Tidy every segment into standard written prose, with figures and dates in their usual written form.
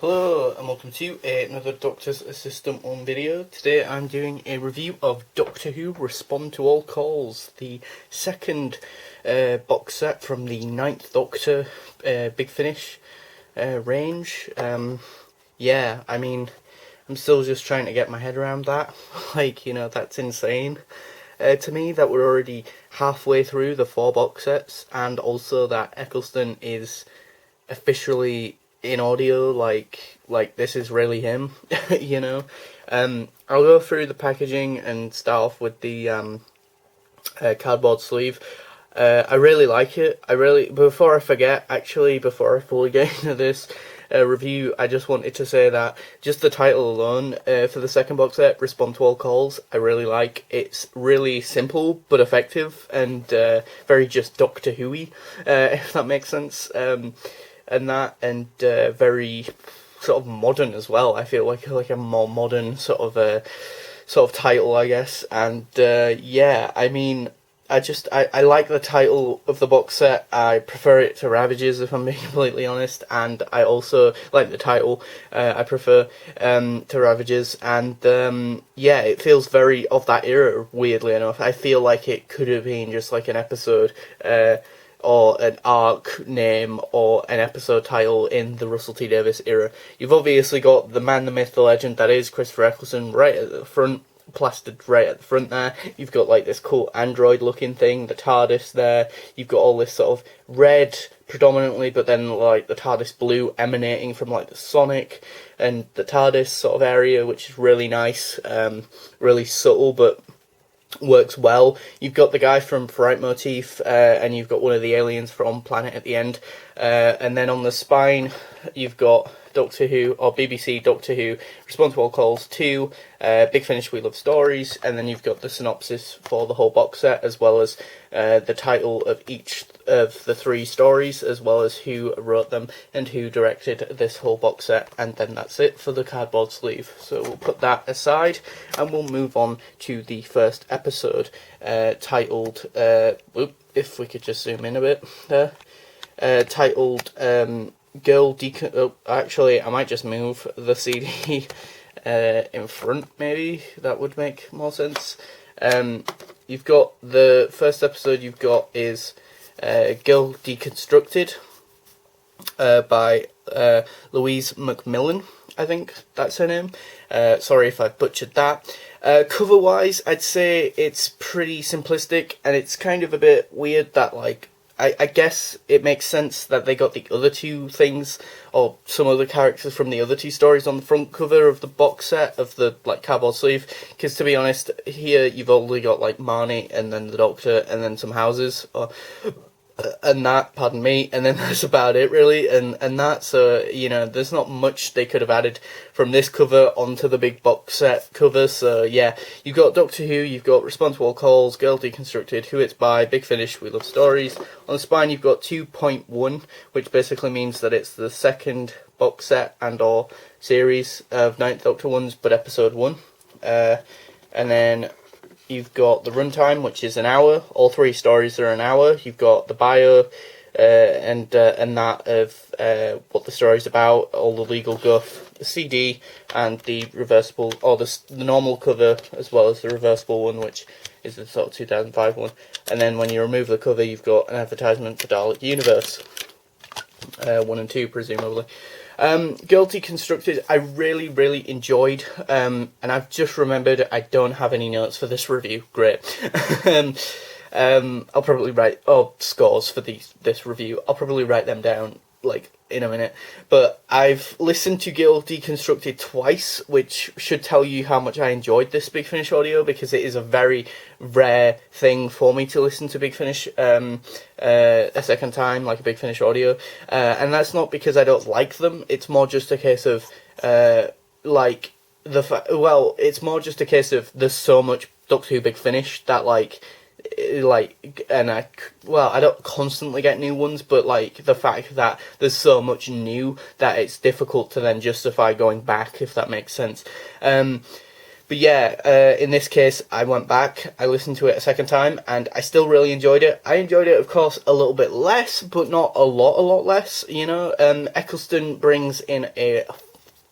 Hello and welcome to another Doctor's Assistant 1 video. Today I'm doing a review of Doctor Who Respond to All Calls, the second box set from the 9th Doctor Big Finish range. Yeah, I mean, I'm still just trying to get my head around that. That's insane to me that we're already halfway through the 4 box sets, and also that Eccleston is officially in audio, like this is really him. I'll go through the packaging and start off with the cardboard sleeve. I really like it. Before I forget, actually, before I fully get into this review, I just wanted to say that just the title alone for the second box set, Respond to All Calls, I really like. It's really simple but effective and very just Doctor Who-y, if that makes sense. And very sort of modern as well. I feel like a more modern sort of title, I guess. And yeah, I mean, I like the title of the box set. I prefer it to Ravages, if I'm being completely honest. And I also like the title. I prefer to Ravages. And yeah, it feels very of that era. Weirdly enough, I feel like it could have been just like an episode. Or an arc name, or an episode title in the Russell T Davies era. You've obviously got the man, the myth, the legend that is Christopher Eccleston right at the front, plastered right at the front there. You've got like this cool android looking thing, the TARDIS there. You've got all this sort of red predominantly, but then like the TARDIS blue emanating from like the Sonic and the TARDIS sort of area, which is really nice, really subtle but works well. You've got the guy from Fright Motif, and you've got one of the aliens from Planet at the end, and then on the spine you've got Doctor Who, or BBC Doctor Who, Respond to All Calls 2, Big Finish We Love Stories, and then you've got the synopsis for the whole box set, as well as the title of each of the 3 stories, as well as who wrote them and who directed this whole box set, and then that's it for the cardboard sleeve. So we'll put that aside, and we'll move on to the first episode, titled, if we could just zoom in a bit there, titled, actually, I might just move the CD in front, maybe. That would make more sense. You've got the first episode you've got is Girl Deconstructed by Louise Macmillan, I think that's her name. Sorry if I butchered that. Cover-wise, I'd say it's pretty simplistic, and it's kind of a bit weird that, like, I guess it makes sense that they got the other 2 things, or some other characters from the other 2 stories on the front cover of the box set, of the, like, cardboard sleeve, because to be honest, here you've only got, like, Marnie, and then the Doctor, and then some houses, and that, pardon me, and then that's about it, really, and that, so, there's not much they could have added from this cover onto the big box set cover. So yeah, you've got Doctor Who, you've got Respond to All Calls, Girl Deconstructed, Who It's By, Big Finish, We Love Stories. On the spine you've got 2.1, which basically means that it's the second box set and or series of 9th Doctor ones, but episode 1, and then you've got the runtime, which is an hour. All 3 stories are an hour. You've got the bio, and that of what the story's about, all the legal guff, the CD, and the reversible, or the normal cover, as well as the reversible one, which is the sort of 2005 one. And then when you remove the cover, you've got an advertisement for Dalek Universe, 1 and 2 presumably. Girl Deconstructed, I really enjoyed, and I've just remembered I don't have any notes for this review. Great. I'll probably write scores for this review. I'll probably write them down like in a minute. But I've listened to Girl Deconstructed twice, which should tell you how much I enjoyed this Big Finish audio, because it is a very rare thing for me to listen to Big Finish a second time, like a Big Finish audio, and that's not because I don't like them. It's more just a case of it's more just a case of there's so much Doctor Who Big Finish that I don't constantly get new ones, but like the fact that there's so much new that it's difficult to then justify going back, if that makes sense. But yeah, in this case, I went back, I listened to it a second time, and I still really enjoyed it. I enjoyed it, of course, a little bit less, but not a lot less, Eccleston brings in a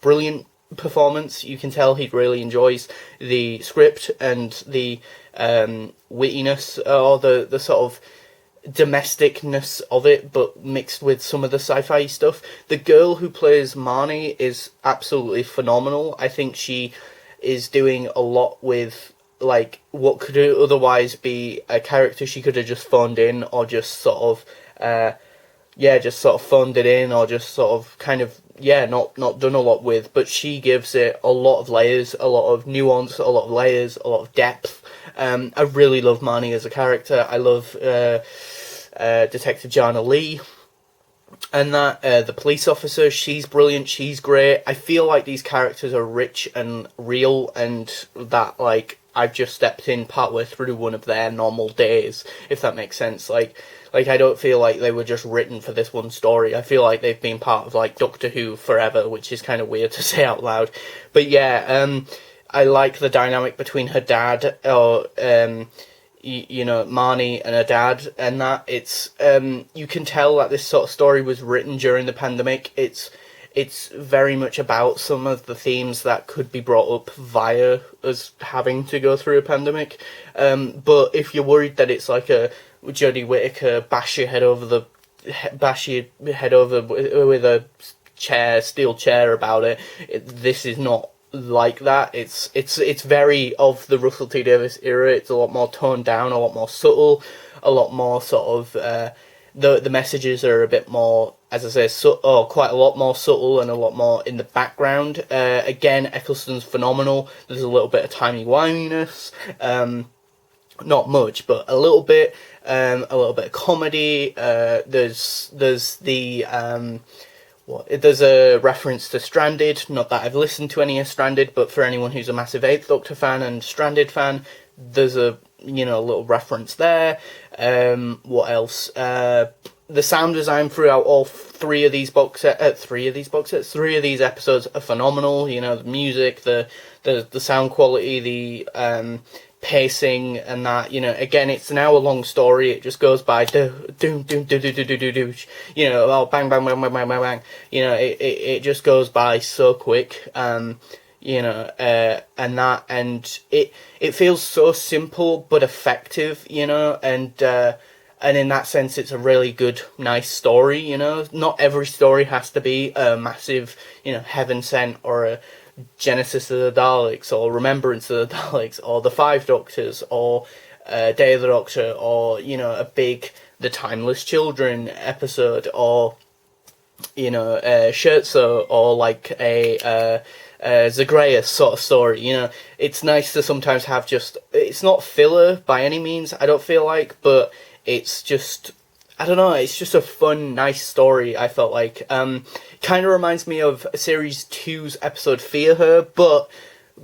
brilliant performance. You can tell he really enjoys the script and the wittiness, or the sort of domesticness of it, but mixed with some of the sci-fi stuff. The girl who plays Marnie is absolutely phenomenal. I think she is doing a lot with, like, what could otherwise be a character she could have just phoned in, or just sort of just sort of phoned it in, or just sort of kind of not done a lot with, but she gives it a lot of layers, a lot of nuance, a lot of layers, a lot of depth. I really love Marnie as a character. I love Detective Jana Lee, and that the police officer, she's brilliant, she's great. I feel like these characters are rich and real, and that, like, I've just stepped in partway through one of their normal days, if that makes sense. Like I don't feel like they were just written for this one story. I feel like they've been part of, like, Doctor Who forever, which is kind of weird to say out loud. But yeah, I like the dynamic between her dad, or Marnie and her dad, and that it's you can tell that this sort of story was written during the pandemic. It's very much about some of the themes that could be brought up via us having to go through a pandemic. But if you're worried that it's like a Jodie Whittaker bash your head over with a steel chair about it, this is not like that. It's very of the Russell T Davies era. It's a lot more toned down, a lot more subtle, a lot more sort of the messages are a bit more, as I say, quite a lot more subtle and a lot more in the background. Again, Eccleston's phenomenal. There's a little bit of timey-wiminess, not much, but a little bit of comedy. There's the there's a reference to Stranded. Not that I've listened to any of Stranded, but for anyone who's a massive Eighth Doctor fan and Stranded fan, there's a little reference there. What else? The sound design throughout all three of these episodes are phenomenal. The music, the sound quality, the pacing, and that, again, it's an hour-long story. It just goes by bang, bang, bang, bang, bang, bang, bang. It just goes by so quick. And it feels so simple but effective, and in that sense, it's a really good, nice story. Not every story has to be a massive, Heaven Sent, or a Genesis of the Daleks, or Remembrance of the Daleks, or The Five Doctors, or Day of the Doctor, or a big The Timeless Children episode, or Scherzo, or like a Zagreus sort of story. It's nice to sometimes have it's not filler by any means, I don't feel like, but it's just, I don't know, it's just a fun, nice story, I felt like. Kind of reminds me of Series 2's episode Fear Her, but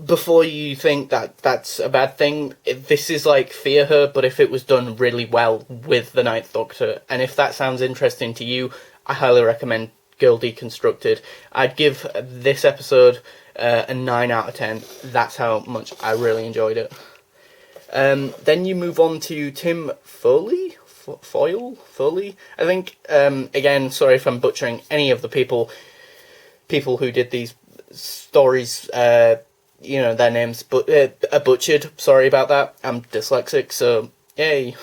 before you think that that's a bad thing, this is like Fear Her, but if it was done really well with the Ninth Doctor. And if that sounds interesting to you, I highly recommend Girl Deconstructed. I'd give this episode a 9 out of 10. That's how much I really enjoyed it. Then you move on to Tim Foley, I think. Again, sorry if I'm butchering any of the people who did these stories, their names, but are butchered. Sorry about that. I'm dyslexic, so yay.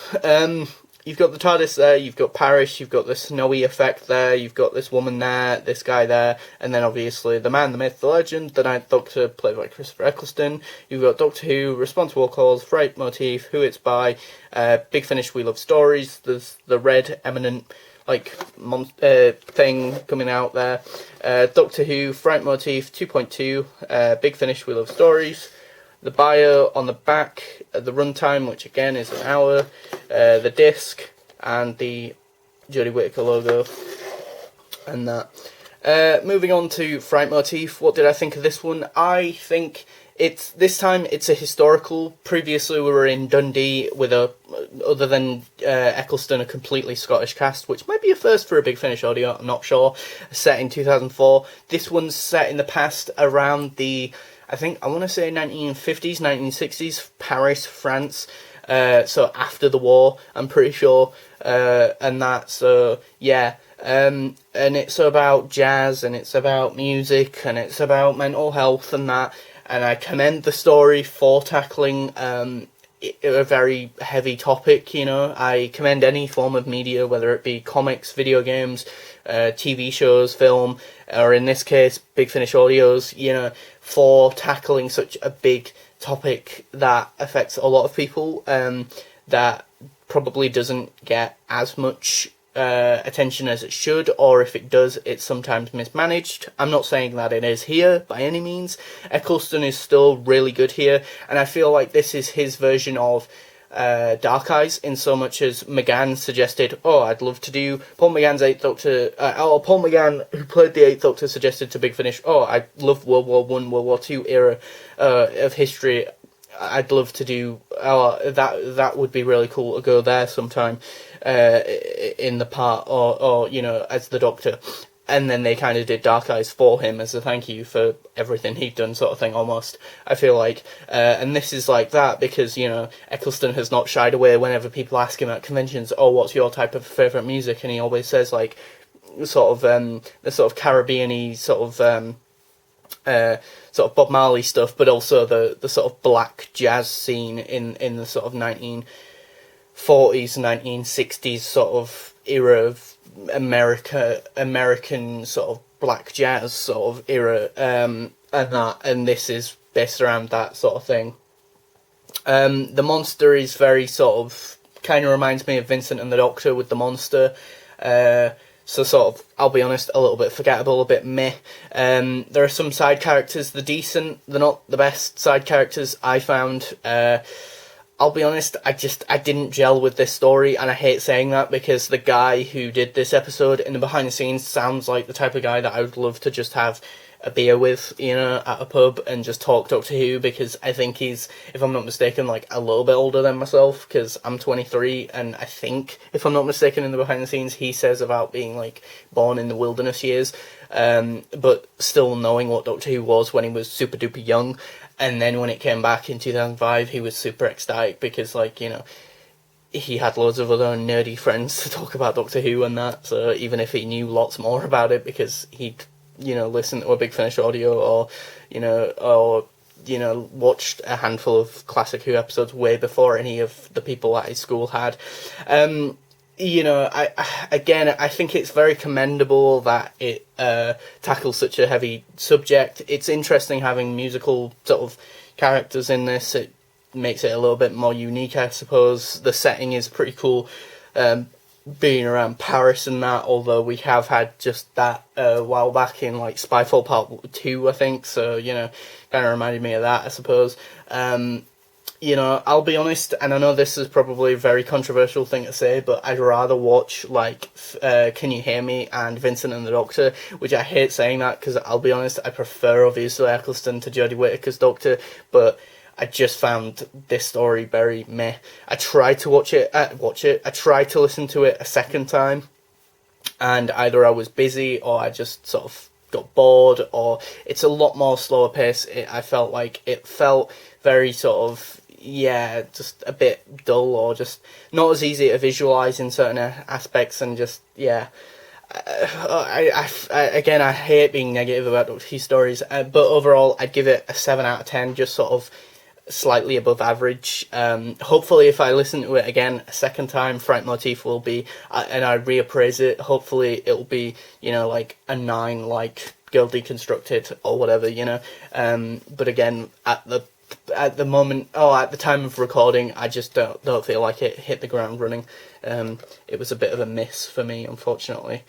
You've got the TARDIS there, you've got Paris, you've got the snowy effect there, you've got this woman there, this guy there, and then obviously the man, the myth, the legend, the Ninth Doctor, played by Christopher Eccleston. You've got Doctor Who, Response to All Calls, Fright Motif, Who It's By, Big Finish, We Love Stories, there's the red eminent thing coming out there. Doctor Who, Fright Motif, 2.2, Big Finish, We Love Stories. The bio on the back, the runtime, which again is an hour, the disc, and the Jodie Whittaker logo, and that. Moving on to Fright Motif, what did I think of this one? I think this time it's a historical. Previously we were in Dundee with other than Eccleston, a completely Scottish cast, which might be a first for a Big Finish audio, I'm not sure, set in 2004. This one's set in the past, around I want to say 1950s, 1960s, Paris, France, so after the war, I'm pretty sure, and that, so, yeah, and it's about jazz, and it's about music, and it's about mental health and that. And I commend the story for tackling a very heavy topic. I commend any form of media, whether it be comics, video games, TV shows, film, or in this case, Big Finish Audios, for tackling such a big topic that affects a lot of people, that probably doesn't get as much attention as it should, or if it does, it's sometimes mismanaged. I'm not saying that it is here by any means. Eccleston is still really good here, and I feel like this is his version of Dark Eyes, in so much as McGann suggested, I'd love to do Paul McGann's Eighth Doctor, Paul McGann, who played the Eighth Doctor, suggested to Big Finish, I love World War One, World War Two era of history. I'd love to do that would be really cool to go there sometime in the part, or as the Doctor. And then they kind of did Dark Eyes for him as a thank you for everything he'd done, sort of thing, almost, I feel like. And this is like that because, Eccleston has not shied away whenever people ask him at conventions, what's your type of favourite music? And he always says, like, the sort of Caribbean-y sort of Bob Marley stuff, but also the sort of black jazz scene in the sort of 1940s, 1960s sort of era of American sort of black jazz sort of era, and this is based around that sort of thing. The monster is very sort of, kind of reminds me of Vincent and the Doctor with the monster, so sort of, I'll be honest, a little bit forgettable, a bit meh. There are some side characters, they're decent, they're not the best side characters I found. I'll be honest, I didn't gel with this story, and I hate saying that because the guy who did this episode in the behind the scenes sounds like the type of guy that I would love to just have a beer with, at a pub and just talk Doctor Who, because I think he's, if I'm not mistaken, like a little bit older than myself, because I'm 23, and I think, if I'm not mistaken, in the behind the scenes he says about being like born in the wilderness years, but still knowing what Doctor Who was when he was super duper young. And then when it came back in 2005, he was super ecstatic because, he had loads of other nerdy friends to talk about Doctor Who and that. So even if he knew lots more about it because he'd, listened to a Big Finish audio or watched a handful of Classic Who episodes way before any of the people at his school had. I think it's very commendable that it tackles such a heavy subject. It's interesting having musical sort of characters in this. It makes it a little bit more unique, I suppose. The setting is pretty cool, being around Paris and that, although we have had just that a while back in like Spyfall Part 2, I think, so, kind of reminded me of that, I suppose. I'll be honest, and I know this is probably a very controversial thing to say, but I'd rather watch, Can You Hear Me and Vincent and the Doctor, which I hate saying that, because I'll be honest, I prefer, obviously, Eccleston to Jodie Whittaker's Doctor, but I just found this story very meh. I tried to I tried to listen to it a second time, and either I was busy, or I just sort of got bored, or it's a lot more slower pace. I felt like it felt very sort of, just a bit dull, or just not as easy to visualise in certain aspects, and just, I hate being negative about Doctor Who stories, but overall, I'd give it a 7 out of 10, just sort of slightly above average. Hopefully, if I listen to it again a second time, Frank Motif will be, and I reappraise it, hopefully it'll be, like a 9, like Girl Deconstructed, or whatever, but again, at the moment, at the time of recording, I just don't feel like it hit the ground running. It was a bit of a miss for me, unfortunately.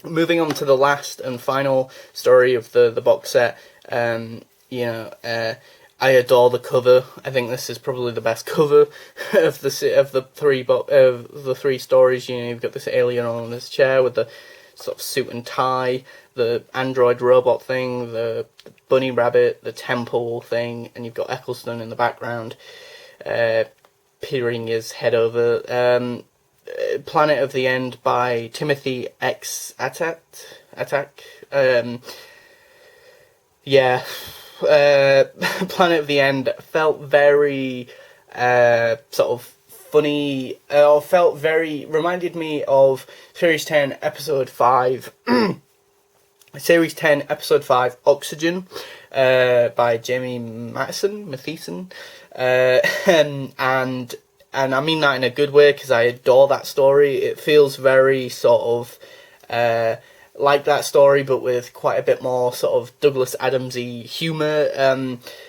Moving on to the last and final story of the box set. I adore the cover. I think this is probably the best cover of the three stories. You've got this alien on this chair with the sort of suit and tie, the android robot thing, the bunny rabbit, the temple thing, and you've got Eccleston in the background, peering his head over. Planet of the End by Timothy X. Attack. Planet of the End felt very sort of funny, reminded me of Series 10, Episode 5, Series 10, Episode 5, Oxygen, by Jamie Matheson, and I mean that in a good way, because I adore that story. It feels very sort of like that story, but with quite a bit more sort of Douglas Adamsy humour.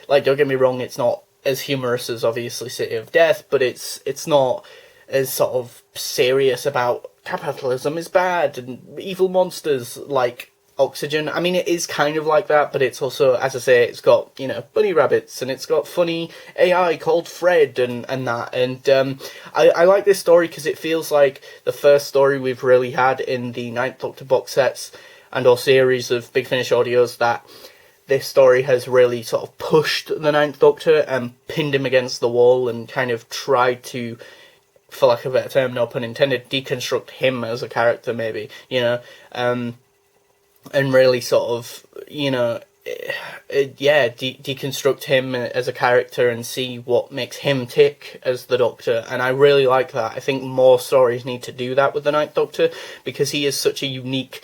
Like, don't get me wrong, it's not as humorous as obviously City of Death, but it's not as sort of serious about capitalism is bad and evil monsters like Oxygen. I mean, it is kind of like that, but it's also, as I say, it's got, you know, bunny rabbits, and it's got funny AI called Fred and that. And I like this story because it feels like the first story we've really had in the Ninth Doctor box sets and or series of Big Finish audios, that this story has really sort of pushed the Ninth Doctor and pinned him against the wall and kind of tried to, for lack of a better term, no pun intended, deconstruct him as a character, maybe, you know, and really sort of, you know, deconstruct him as a character and see what makes him tick as the Doctor. And I really like that. I think more stories need to do that with the Ninth Doctor, because he is such a unique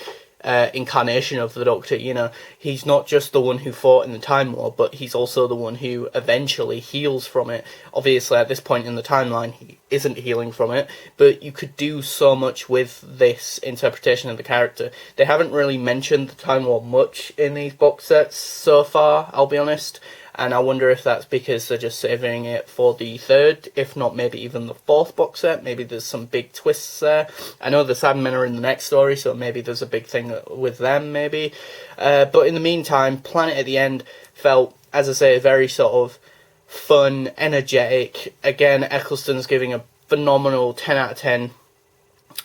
incarnation of the Doctor. You know, he's not just the one who fought in the Time War, but he's also the one who eventually heals from it. Obviously, at this point in the timeline, he isn't healing from it, but you could do so much with this interpretation of the character. They haven't really mentioned the Time War much in these box sets so far, I'll be honest, and I wonder if that's because they're just saving it for the third, if not maybe even the fourth box set. Maybe there's some big twists there. I know the Cybermen are in the next story, so maybe there's a big thing with them, maybe. But in the meantime, Planet at the End felt, as I say, very sort of fun, energetic. Again, Eccleston's giving a phenomenal 10 out of 10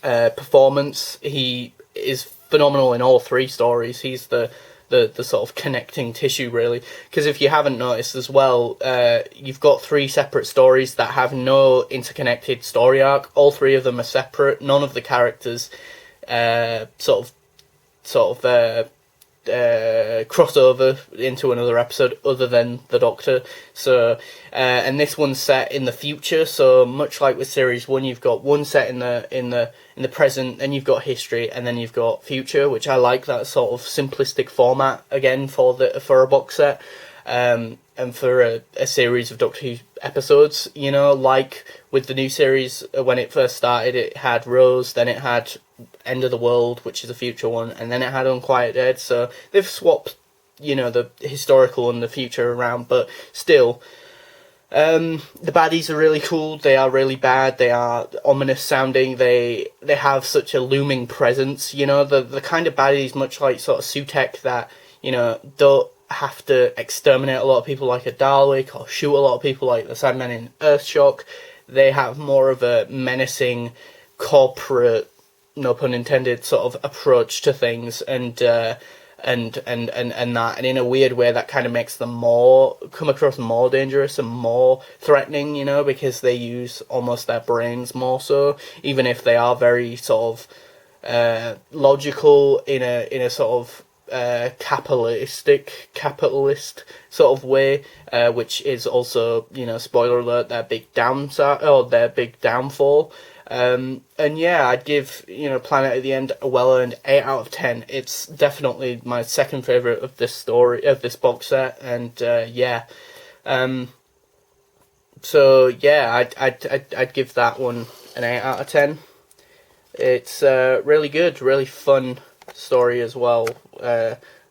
performance. He is phenomenal in all three stories. He's the sort of connecting tissue, really, because if you haven't noticed as well, you've got three separate stories that have no interconnected story arc. All three of them are separate. None of the characters sort of cross over into another episode other than the Doctor. So and this one's set in the future, so much like with Series 1, you've got one set in the present, then you've got history, and then you've got future, which I like that sort of simplistic format again for a box set, and for a series of Doctor Who episodes. You know, like with the new series, when it first started, it had Rose, then it had End of the World, which is a future one, and then it had Unquiet Dead. So they've swapped, you know, the historical and the future around, but still, the baddies are really cool. They are really bad. They are ominous sounding. They have such a looming presence. You know, the kind of baddies, much like sort of Sutekh, that, you know, don't have to exterminate a lot of people like a Dalek or shoot a lot of people like the Cybermen in Earthshock. They have more of a menacing, corporate, no pun intended, sort of approach to things, and that, and in a weird way that kind of makes them come across more dangerous and more threatening, you know, because they use almost their brains more so, even if they are very sort of logical in a sort of capitalist sort of way, which is also, you know, spoiler alert, their big downside or their big downfall. And yeah, I'd give, you know, Planet at the End a well-earned 8 out of 10. It's definitely my second favourite of this box set, and yeah. So yeah, I'd give that one an 8 out of 10. It's really good, really fun story as well.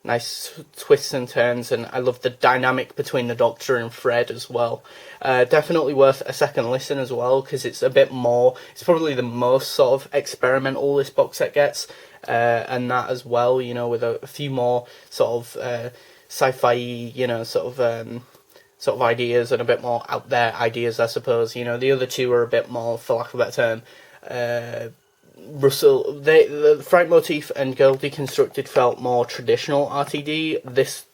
Nice twists and turns, and I love the dynamic between the Doctor and Fred as well. Definitely worth a second listen as well, because it's a bit more, it's probably the most sort of experimental this box set gets, and that as well, you know, with a few more sort of sci-fi, you know, sort of ideas, and a bit more out there ideas, I suppose. You know, the other two are a bit more, for lack of a better term, the Fright Motif and Girl Deconstructed felt more traditional RTD.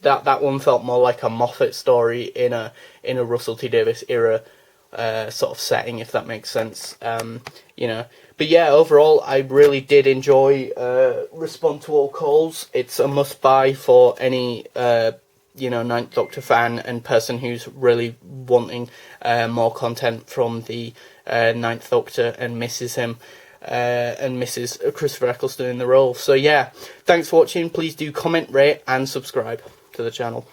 That one felt more like a Moffat story in a Russell T Davies era sort of setting, if that makes sense. You know, but yeah, overall I really did enjoy Respond to All Calls. It's a must buy for any you know, Ninth Doctor fan and person who's really wanting more content from the Ninth Doctor and misses him. And misses Christopher Eccleston in the role. So yeah, thanks for watching. Please do comment, rate and subscribe to the channel.